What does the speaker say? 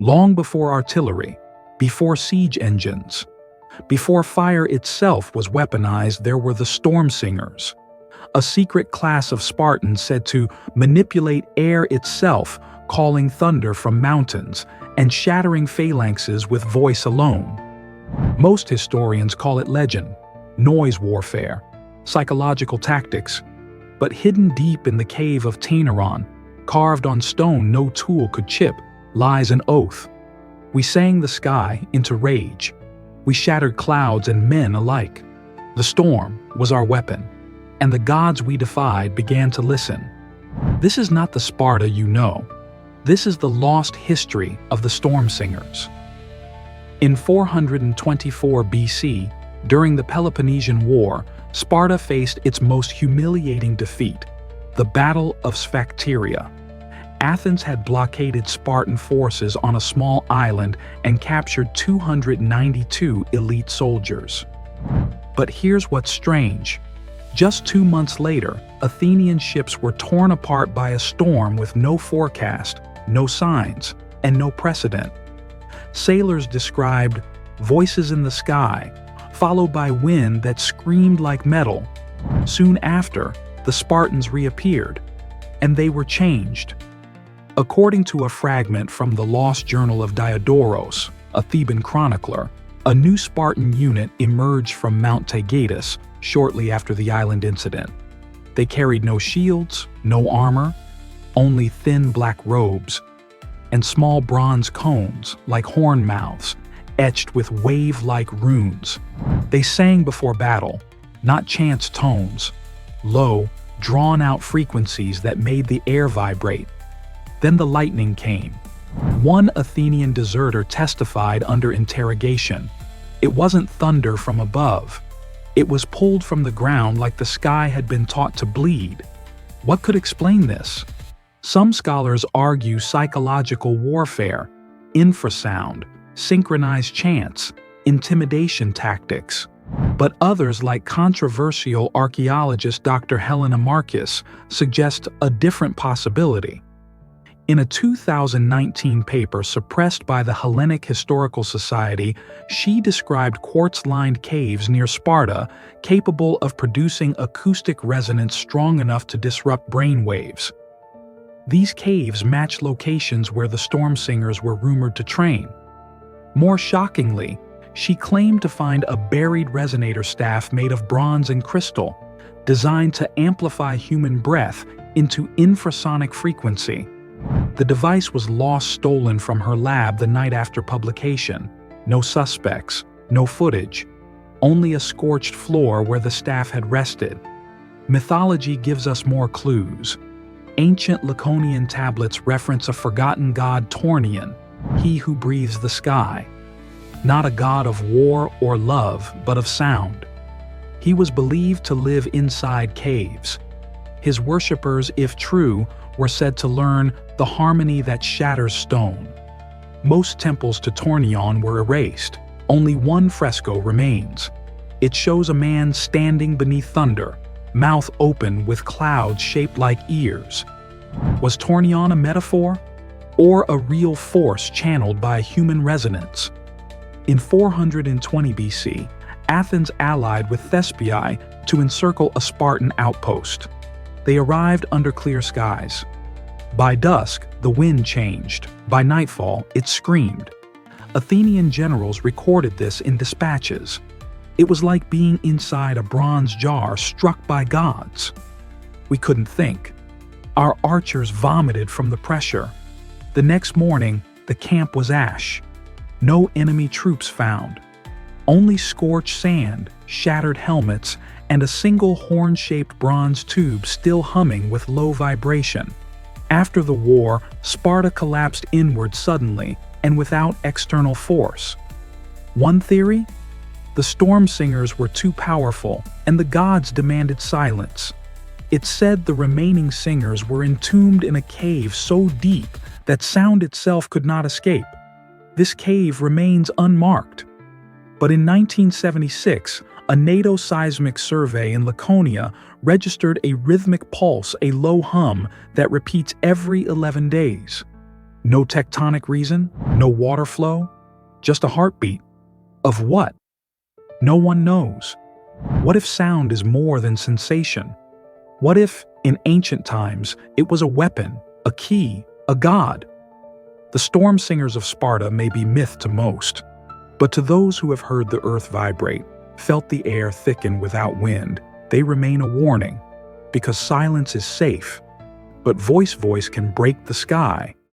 long before artillery, before siege engines, before fire itself was weaponized, there were the storm singers, a secret class of Spartans said to manipulate air itself, calling thunder from mountains and shattering phalanxes with voice alone. Most historians call it legend, noise warfare, psychological tactics, but hidden deep in the cave of Tainaron, carved on stone no tool could chip, lies an oath. We sang the sky into rage. We shattered clouds and men alike. The storm was our weapon, and the gods we defied began to listen. This is not the Sparta you know. This is the lost history of the storm singers. In 424 BC, during the Peloponnesian War, Sparta faced its most humiliating defeat, the Battle of Sphacteria. Athens had blockaded Spartan forces on a small island and captured 292 elite soldiers. But here's what's strange. Just 2 months later, Athenian ships were torn apart by a storm with no forecast, no signs, and no precedent. Sailors described voices in the sky, followed by wind that screamed like metal. Soon after, the Spartans reappeared, and they were changed. According to a fragment from the lost journal of Diodorus, a Theban chronicler, a new Spartan unit emerged from Mount Taygetus shortly after the island incident. They carried no shields, no armor, only thin black robes, and small bronze cones like horn mouths, etched with wave-like runes. They sang before battle, not chants tones, low, drawn-out frequencies that made the air vibrate. Then the lightning came. One Athenian deserter testified under interrogation. It wasn't thunder from above. It was pulled from the ground like the sky had been taught to bleed. What could explain this? Some scholars argue psychological warfare, infrasound, synchronized chants, intimidation tactics. But others, like controversial archaeologist Dr. Helena Marcus, suggest a different possibility. In a 2019 paper suppressed by the Hellenic Historical Society, she described quartz-lined caves near Sparta capable of producing acoustic resonance strong enough to disrupt brain waves. These caves match locations where the storm singers were rumored to train. More shockingly, she claimed to find a buried resonator staff made of bronze and crystal, designed to amplify human breath into infrasonic frequency. The device was stolen from her lab the night after publication. No suspects, no footage, only a scorched floor where the staff had rested. Mythology gives us more clues. Ancient Laconian tablets reference a forgotten god Tornion, he who breathes the sky. Not a god of war or love, but of sound. He was believed to live inside caves. His worshippers, if true, were said to learn the harmony that shatters stone. Most temples to Tornion were erased. Only one fresco remains. It shows a man standing beneath thunder, mouth open with clouds shaped like ears. Was Tornion a metaphor, or a real force channeled by human resonance? In 420 BC, Athens allied with Thespiae to encircle a Spartan outpost. They arrived under clear skies. By dusk, the wind changed. By nightfall, it screamed. Athenian generals recorded this in dispatches. It was like being inside a bronze jar struck by gods. We couldn't think. Our archers vomited from the pressure. The next morning, the camp was ash. No enemy troops found. Only scorched sand, shattered helmets, and a single horn-shaped bronze tube still humming with low vibration. After the war, Sparta collapsed inward suddenly and without external force. One theory? The storm singers were too powerful, and the gods demanded silence. It's said the remaining singers were entombed in a cave so deep that sound itself could not escape. This cave remains unmarked. But in 1976, a NATO seismic survey in Laconia registered a rhythmic pulse, a low hum that repeats every 11 days. No tectonic reason, no water flow, just a heartbeat. Of what? No one knows. What if sound is more than sensation? What if, in ancient times, it was a weapon, a key, a god? The storm singers of Sparta may be myth to most, but to those who have heard the earth vibrate, felt the air thicken without wind, they remain a warning, because silence is safe, but voice can break the sky.